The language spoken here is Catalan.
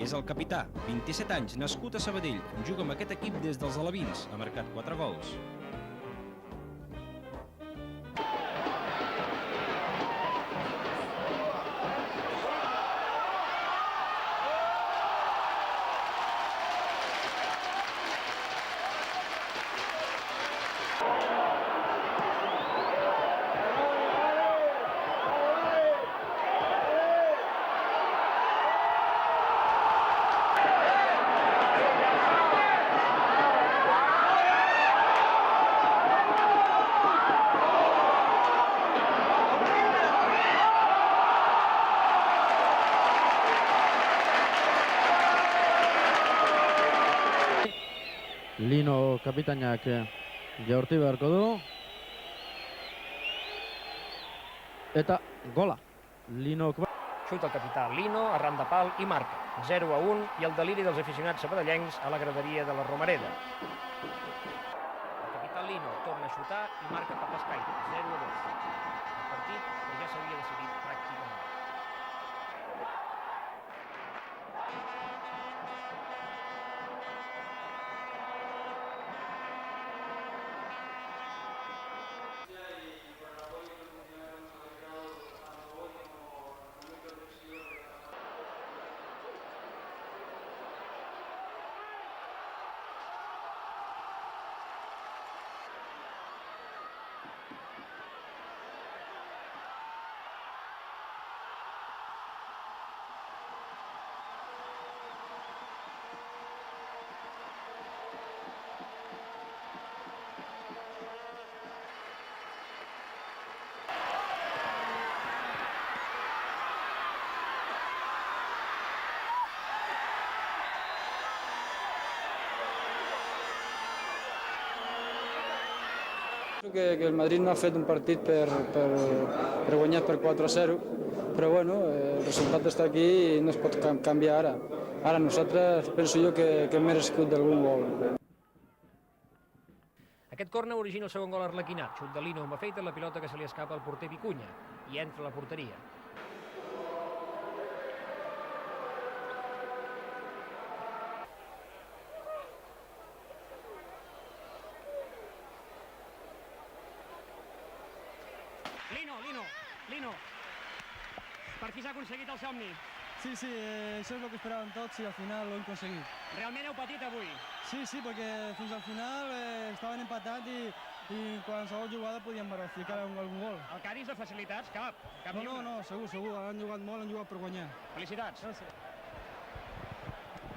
És el capità, 27 anys, nascut a Sabadell. Juga amb aquest equip des dels alevins. Ha marcat 4 gols. Lino kapitainak jaurti beharko du. Eta gola. Lino... Xuta el capità Lino, arran de pal i marca. 0-1 i el deliri dels aficionats sabadellencs a la graderia de la Romareda. El capità Lino torna a xutar i marca per l'escaire. 0-2. El partit que ja s'havia decidit pràcticament. Que el Madrid no ha fet un partit per guanyar per 4-0, però bueno, el resultat està aquí i no es pot canviar ara. Ara nosaltres penso jo que hem merescut d'algun gol. Aquest córner origina el segon gol arlequinat. Xut de Lino amb afeita la pilota que se li escapa al porter Vicunya i entra a la porteria. Lino, per fi s'ha aconseguit el somni. Sí, això és el que esperàvem tots i al final ho hem aconseguit. Realment heu patit avui? Sí, perquè fins al final estaven empatats i qualsevol jugada podíem ficar algun gol. El Cadis de facilitats, cap. No, segur, han jugat molt, han jugat per guanyar. Felicitats. Gràcies.